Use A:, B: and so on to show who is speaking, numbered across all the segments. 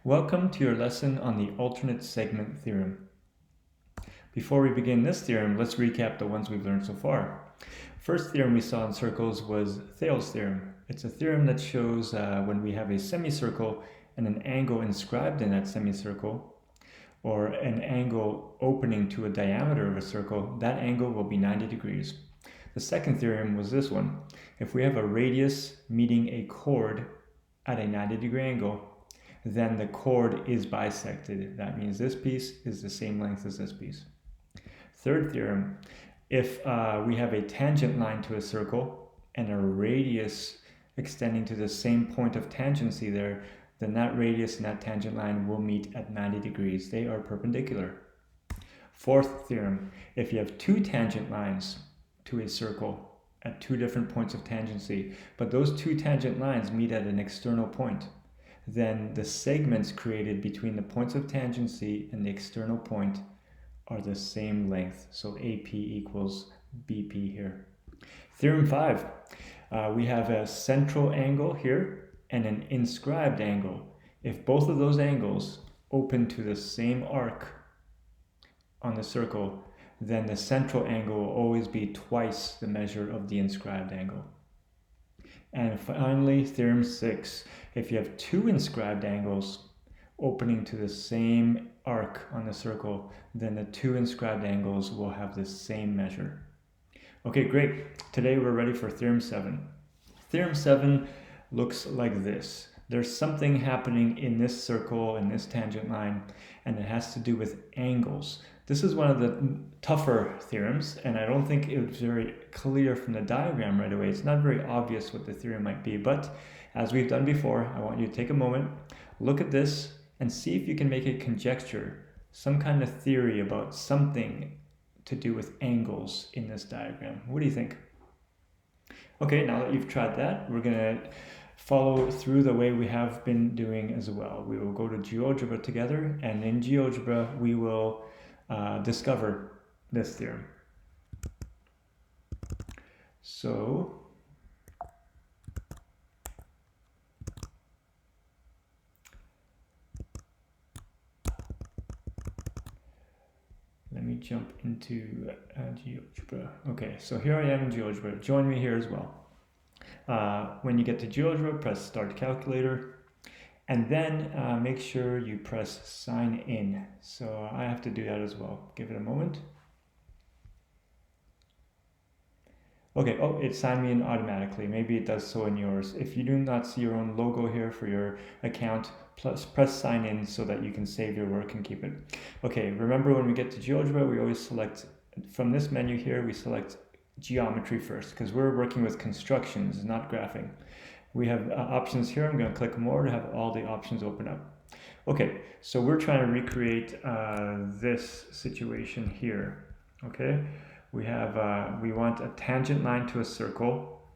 A: Welcome to your lesson on the alternate segment theorem. Before we begin this theorem, let's recap the ones we've learned so far. First theorem we saw in circles was Thales' theorem. It's a theorem that shows when we have a semicircle and an angle inscribed in that semicircle, or an angle opening to a diameter of a circle, that angle will be 90 degrees. The second theorem was this one. If we have a radius meeting a chord at a 90-degree angle, then the chord is bisected. That means this piece is the same length as this piece. Third theorem, if we have a tangent line to a circle and a radius extending to the same point of tangency there, then that radius and that tangent line will meet at 90 degrees. They are perpendicular. Fourth theorem, if you have two tangent lines to a circle at two different points of tangency, but those two tangent lines meet at an external point, then the segments created between the points of tangency and the external point are the same length. So AP equals BP here. Theorem 5, we have a central angle here and an inscribed angle. If both of those angles open to the same arc on the circle, then the central angle will always be twice the measure of the inscribed angle. And finally, theorem 6, if you have two inscribed angles opening to the same arc on the circle, then the two inscribed angles will have the same measure. Okay, great. Today we're ready for theorem 7. Theorem 7 looks like this. There's something happening in this circle, in this tangent line, and it has to do with angles. This is one of the tougher theorems, and I don't think it was very clear from the diagram right away. It's not very obvious what the theorem might be, but as we've done before, I want you to take a moment, look at this, and see if you can make a conjecture, some kind of theory about something to do with angles in this diagram. What do you think? Okay, now that you've tried that, we're going to follow through the way we have been doing as well. We will go to Geogebra together, and in Geogebra we will discover this theorem. So let me jump into Geogebra. Okay, so here I am in Geogebra. Join me here as well. When you get to Geogebra, press Start Calculator, and then make sure you press Sign In. So I have to do that as well. Give it a moment. Okay, oh, it signed me in automatically. Maybe it does so in yours. If you do not see your own logo here for your account, press Sign In so that you can save your work and keep it. Okay, remember when we get to Geogebra, we always select, from this menu here, we select geometry first, because we're working with constructions, not graphing. We have options here. I'm going to click more to have all the options open up. Okay, so we're trying to recreate this situation here. Okay, we have we want a tangent line to a circle,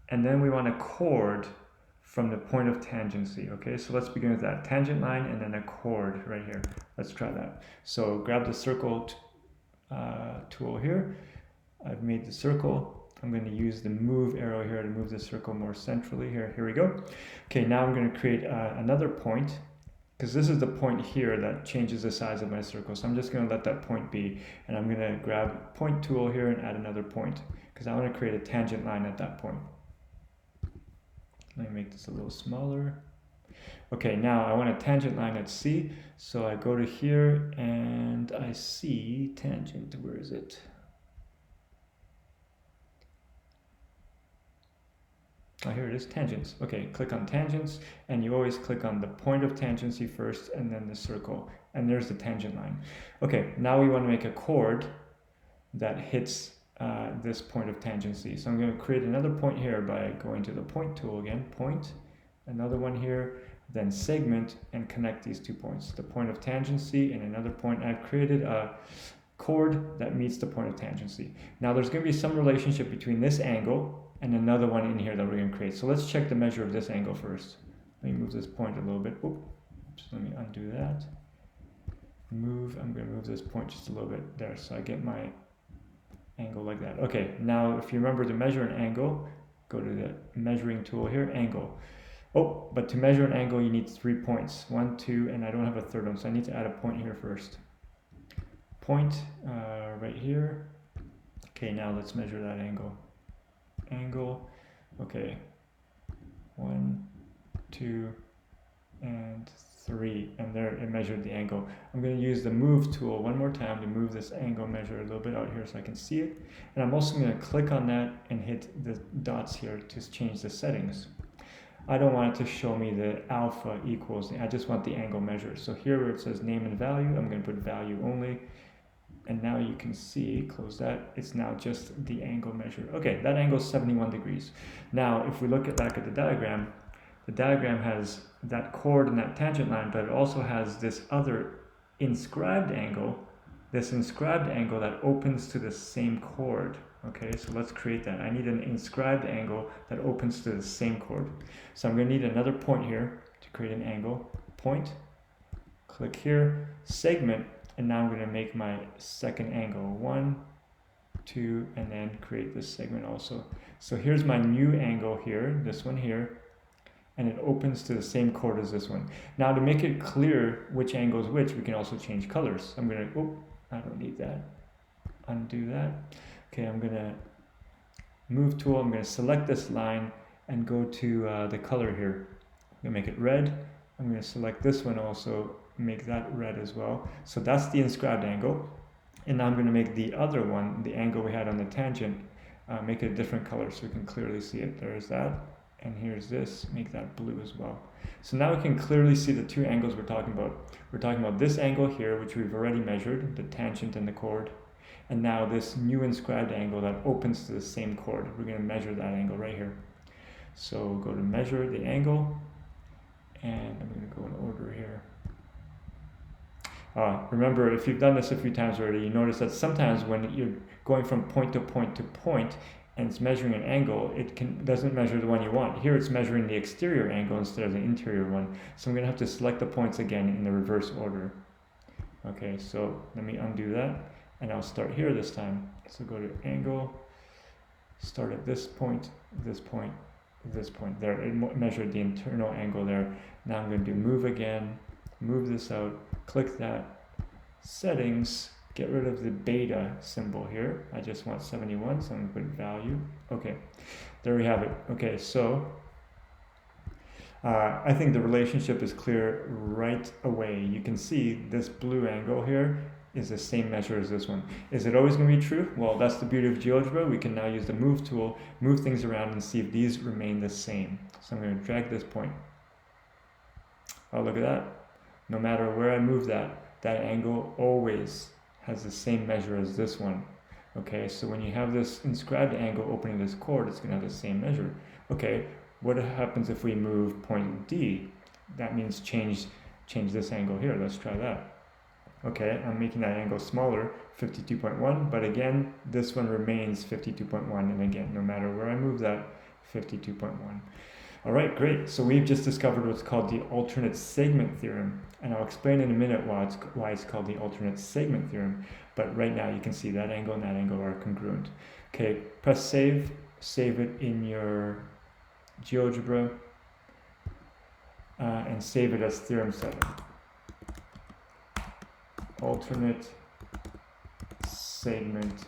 A: and then we want a chord from the point of tangency. Okay, so let's begin with that tangent line and then a chord right here. Let's try that. So grab the circle tool here. I've made the circle. I'm going to use the move arrow here to move the circle more centrally here. Here we go. Okay, now I'm going to create another point, because this is the point here that changes the size of my circle. So I'm just going to let that point be, and I'm going to grab point tool here and add another point, because I want to create a tangent line at that point. Let me make this a little smaller. Okay, now I want a tangent line at C, so I go to here and I see tangent. Where is it? Oh, here it is, tangents. Okay, click on tangents, and you always click on the point of tangency first and then the circle, and there's the tangent line. Okay, now we want to make a chord that hits this point of tangency. So I'm going to create another point here by going to the point tool again, point, another one here, then segment, and connect these 2 points, the point of tangency and another point. I've created a chord that meets the point of tangency. Now there's going to be some relationship between this angle and another one in here that we're going to create. So let's check the measure of this angle first. Let me move this point a little bit. Oops, let me undo that. Move, I'm going to move this point just a little bit there so I get my angle like that. Okay, now if you remember to measure an angle, go to the measuring tool here, angle. Oh, but to measure an angle, you need 3 points. 1, 2, and I don't have a third one, so I need to add a point here first. Point right here. Okay, now let's measure that angle. Angle, okay. 1, 2, and 3, and there it measured the angle. I'm going to use the move tool one more time to move this angle measure a little bit out here so I can see it. And I'm also going to click on that and hit the dots here to change the settings. I don't want it to show me the alpha equals, I just want the angle measure. So here where it says name and value, I'm going to put value only. And now you can see, close that, it's now just the angle measure. Okay, that angle is 71 degrees. Now, if we look back at the diagram has that chord and that tangent line, but it also has this other inscribed angle, that opens to the same chord. Okay, so let's create that. I need an inscribed angle that opens to the same chord. So I'm going to need another point here to create an angle. Point, click here, segment, and now I'm going to make my second angle. 1, 2, and then create this segment also. So here's my new angle here, this one here, and it opens to the same chord as this one. Now to make it clear which angle is which, we can also change colors. I'm going to, I don't need that. Undo that. Okay, I'm going to move tool, I'm going to select this line and go to the color here. I'm going to make it red. I'm going to select this one also, make that red as well. So that's the inscribed angle. And now I'm going to make the other one, the angle we had on the tangent, make it a different color so we can clearly see it. There's that. And here's this, make that blue as well. So now we can clearly see the two angles we're talking about. We're talking about this angle here, which we've already measured, the tangent and the chord. And now this new inscribed angle that opens to the same chord. We're going to measure that angle right here. So go to measure the angle, and I'm going to go in order here. Remember, if you've done this a few times already, you notice that sometimes when you're going from point to point to point, and it's measuring an angle, it doesn't measure the one you want. Here it's measuring the exterior angle instead of the interior one. So I'm going to have to select the points again in the reverse order. Okay, so let me undo that, and I'll start here this time. So go to angle, start at this point, this point, this point. There, it measured the internal angle there. Now I'm going to do move again, move this out, click that, settings, get rid of the beta symbol here. I just want 71, so I'm going to put value. Okay, there we have it. Okay, so I think the relationship is clear right away. You can see this blue angle here is the same measure as this one. Is it always going to be true? Well, that's the beauty of GeoGebra. We can now use the move tool, move things around and see if these remain the same. So I'm going to drag this point. Oh, look at that. No matter where I move that angle always has the same measure as this one. Okay, so when you have this inscribed angle opening this chord, it's going to have the same measure. Okay, what happens if we move point D? That means change this angle here. Let's try that. Okay, I'm making that angle smaller, 52.1, but again, this one remains 52.1, and again, no matter where I move that, 52.1. All right, great. So we've just discovered what's called the alternate segment theorem, and I'll explain in a minute why it's called the alternate segment theorem. But right now you can see that angle and that angle are congruent. Okay, press save, save it in your GeoGebra, and save it as Theorem 7. Alternate segment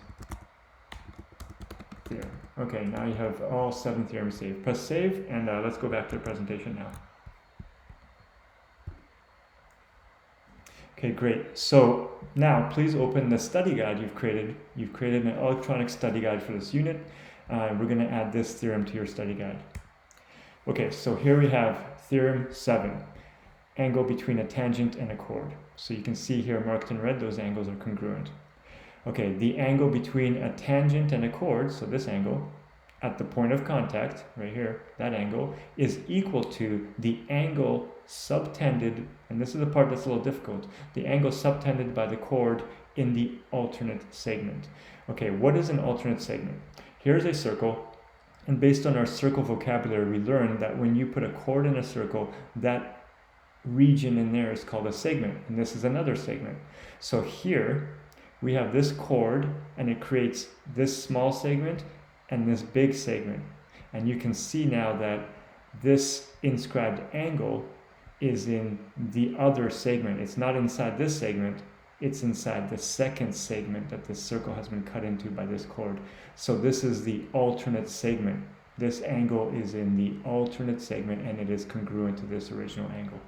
A: theorem. Okay, now you have all 7 theorems saved. Press save, and let's go back to the presentation now. Okay, great. So now please open the study guide you've created. You've created an electronic study guide for this unit. We're going to add this theorem to your study guide. Okay, so here we have Theorem 7, angle between a tangent and a chord. So you can see here marked in red, those angles are congruent. Okay, the angle between a tangent and a chord, so this angle, at the point of contact, right here, that angle, is equal to the angle subtended, and this is the part that's a little difficult, the angle subtended by the chord in the alternate segment. Okay, what is an alternate segment? Here's a circle, and based on our circle vocabulary, we learned that when you put a chord in a circle, that region in there is called a segment, and this is another segment. So here, we have this chord, and it creates this small segment and this big segment. And you can see now that this inscribed angle is in the other segment. It's not inside this segment, it's inside the second segment that this circle has been cut into by this chord. So this is the alternate segment. This angle is in the alternate segment and it is congruent to this original angle.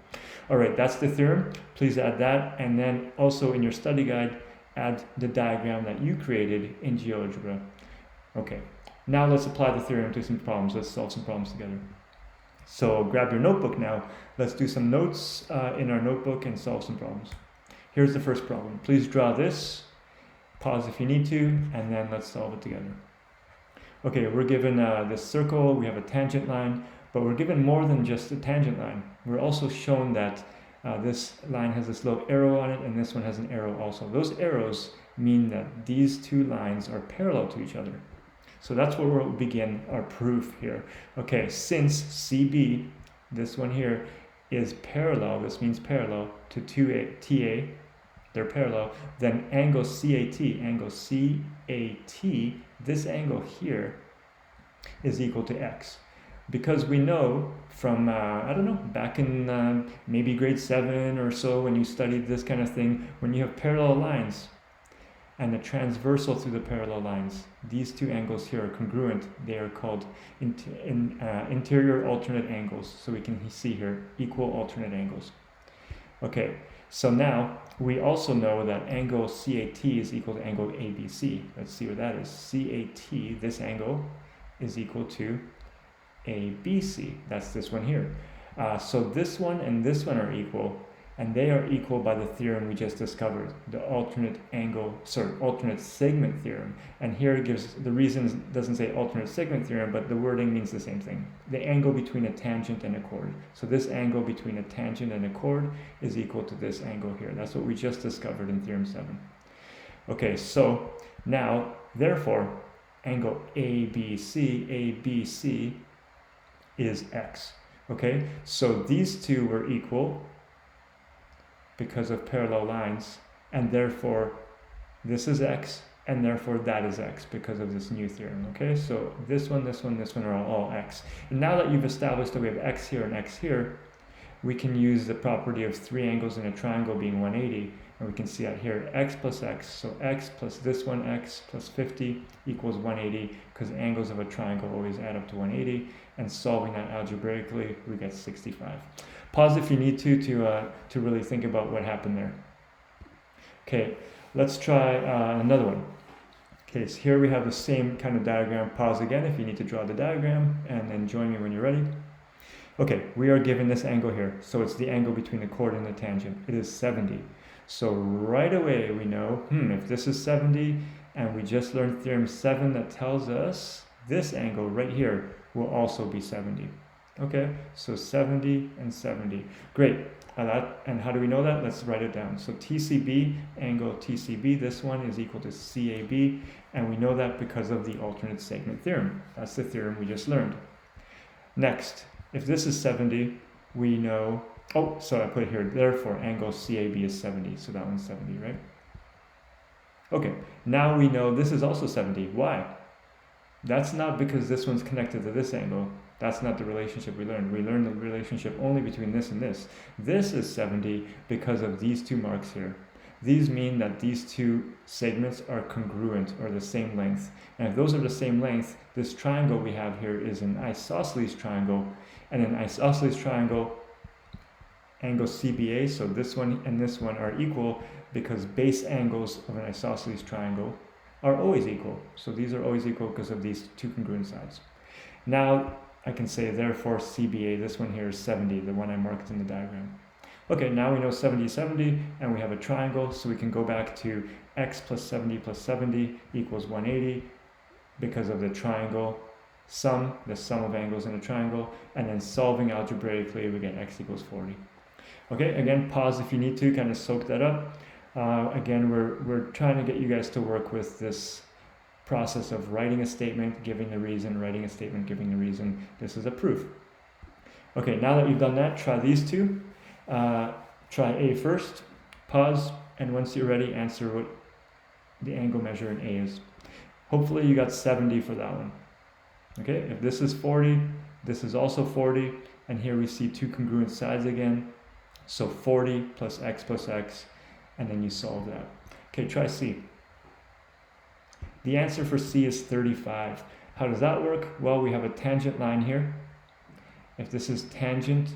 A: All right, that's the theorem. Please add that, and then also in your study guide, add the diagram that you created in GeoGebra. Okay, now let's apply the theorem to some problems. Let's solve some problems together. So grab your notebook now. Let's do some notes in our notebook and solve some problems. Here's the first problem. Please draw this, pause if you need to, and then let's solve it together. Okay, we're given this circle, we have a tangent line, but we're given more than just a tangent line. We're also shown that this line has this little arrow on it, and this one has an arrow also. Those arrows mean that these two lines are parallel to each other. So that's where we'll begin our proof here. Okay, since CB, this one here, is parallel, this means parallel to TA, they're parallel, then angle CAT, this angle here is equal to X. Because we know from, I don't know, back in maybe grade 7 or so when you studied this kind of thing, when you have parallel lines and a transversal through the parallel lines, these two angles here are congruent. They are called interior alternate angles. So we can see here, equal alternate angles. Okay, so now we also know that angle CAT is equal to angle ABC. Let's see what that is. CAT, this angle, is equal to ABC. That's this one here. So this one and this one are equal, and they are equal by the theorem we just discovered, the alternate segment theorem. And here it gives the reasons, doesn't say alternate segment theorem, but the wording means the same thing. The angle between a tangent and a chord. So this angle between a tangent and a chord is equal to this angle here. That's what we just discovered in theorem 7. Okay, so now, therefore, angle ABC is X. Okay, so these two were equal because of parallel lines, and therefore this is X, and therefore that is X because of this new theorem. Okay, so this one are all X. And now that you've established that we have X here and X here, we can use the property of three angles in a triangle being 180, and we can see that here, X plus X, so X plus this one, X plus 50 equals 180, because angles of a triangle always add up to 180, and solving that algebraically, we get 65. Pause if you need to really think about what happened there. Okay, let's try another one. Okay, so here we have the same kind of diagram. Pause again if you need to draw the diagram, and then join me when you're ready. Okay, we are given this angle here, so it's the angle between the chord and the tangent. It is 70. So right away we know, if this is 70, and we just learned theorem 7 that tells us this angle right here will also be 70. Okay, so 70 and 70. Great. And how do we know that? Let's write it down. So TCB, angle TCB, this one is equal to CAB, and we know that because of the alternate segment theorem. That's the theorem we just learned. Next, if this is 70, we know, so I put it here, therefore angle CAB is 70, so that one's 70, right? Okay, now we know this is also 70. Why? That's not because this one's connected to this angle. That's not the relationship we learned. We learned the relationship only between this and this. This is 70 because of these two marks here. These mean that these two segments are congruent, or the same length. And if those are the same length, this triangle we have here is an isosceles triangle. And an isosceles triangle, angle CBA, so this one and this one are equal because base angles of an isosceles triangle are always equal. So these are always equal because of these two congruent sides. Now I can say therefore CBA, this one here is 70, the one I marked in the diagram. Okay, now we know 70 is 70, and we have a triangle, so we can go back to X plus 70 equals 180 because of the triangle sum, the sum of angles in a triangle, and then solving algebraically, we get X equals 40. Okay, again, pause if you need to, kind of soak that up. Again, we're trying to get you guys to work with this process of writing a statement, giving the reason, writing a statement, giving the reason. This is a proof. Okay, now that you've done that, try these two. Try A first, pause, and once you're ready, answer what the angle measure in A is. Hopefully you got 70 for that one. Okay, if this is 40, This is also 40, and here we see two congruent sides again. So 40 plus x, and then you solve that. Okay, try C. The answer for C is 35. How does that work? Well, we have a tangent line here. If this is tangent,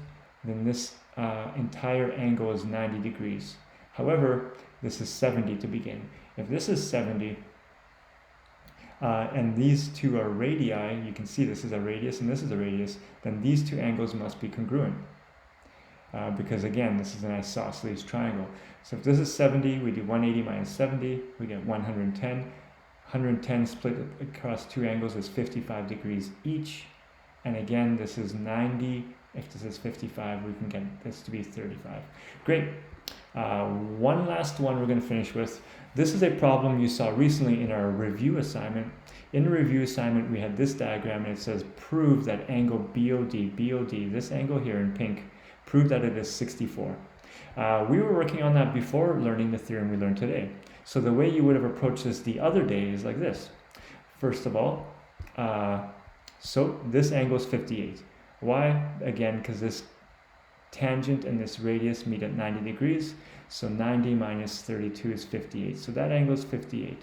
A: then this entire angle is 90 degrees. However, this is 70 to begin. If this is 70, and these two are radii, you can see this is a radius and this is a radius, then these two angles must be congruent. Because again, this is an isosceles triangle. So if this is 70, we do 180 minus 70, we get 110. 110 split across two angles is 55 degrees each. And again, this is 90. If this is 55, we can get this to be 35. Great. One last one we're going to finish with. This is a problem you saw recently in our review assignment. In the review assignment, we had this diagram, and it says prove that angle BOD, this angle here in pink, prove that it is 64. We were working on that before learning the theorem we learned today. So the way you would have approached this the other day is like this. First of all, so this angle is 58. Why? Again, because this tangent and this radius meet at 90 degrees. So 90 minus 32 is 58. So that angle is 58.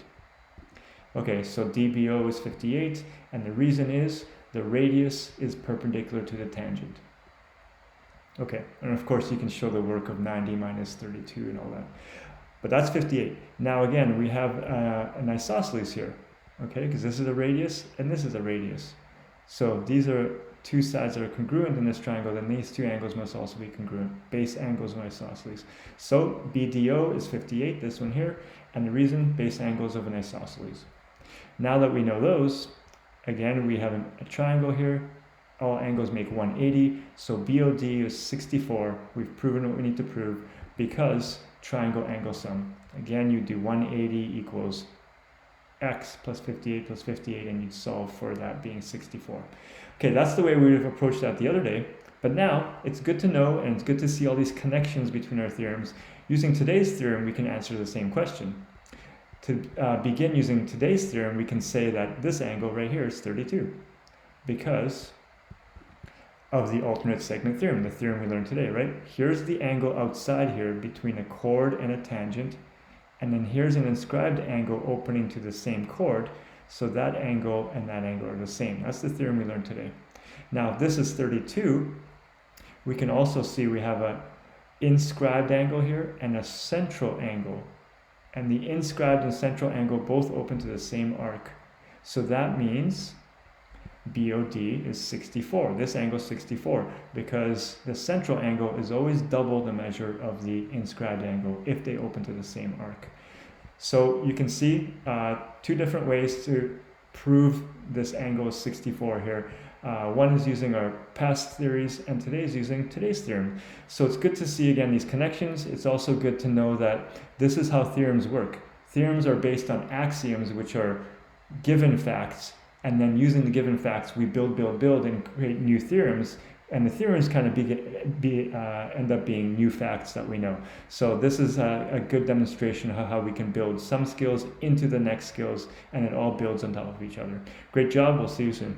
A: Okay, so DBO is 58. And the reason is the radius is perpendicular to the tangent. Okay, and of course you can show the work of 90 minus 32 and all that. But that's 58. Now again, we have an isosceles here, okay, because this is a radius and this is a radius. So these are two sides that are congruent in this triangle, then these two angles must also be congruent, base angles of an isosceles. So BDO is 58, this one here, and the reason, base angles of an isosceles. Now that we know those, again, we have a triangle here. All angles make 180, so BOD is 64. We've proven what we need to prove because triangle angle sum. Again, you do 180 equals x plus 58, and you'd solve for that being 64. Okay, that's the way we would have approached that the other day. But now it's good to know, and it's good to see all these connections between our theorems. Using today's theorem, we can answer the same question. To begin using today's theorem, we can say that this angle right here is 32 because of the alternate segment theorem, the theorem we learned today, right? Here's the angle outside here between a chord and a tangent, and then here's an inscribed angle opening to the same chord, so that angle and that angle are the same. That's the theorem we learned today. Now, if this is 32, we can also see we have an inscribed angle here and a central angle, and the inscribed and central angle both open to the same arc. So that means BOD is 64. This angle is 64 because the central angle is always double the measure of the inscribed angle if they open to the same arc. So you can see two different ways to prove this angle is 64 here. One is using our past theories, and today is using today's theorem. So it's good to see again these connections. It's also good to know that this is how theorems work. Theorems are based on axioms, which are given facts. And then using the given facts, we build, and create new theorems. And the theorems kind of end up being new facts that we know. So this is a good demonstration of how we can build some skills into the next skills, and it all builds on top of each other. Great job. We'll see you soon.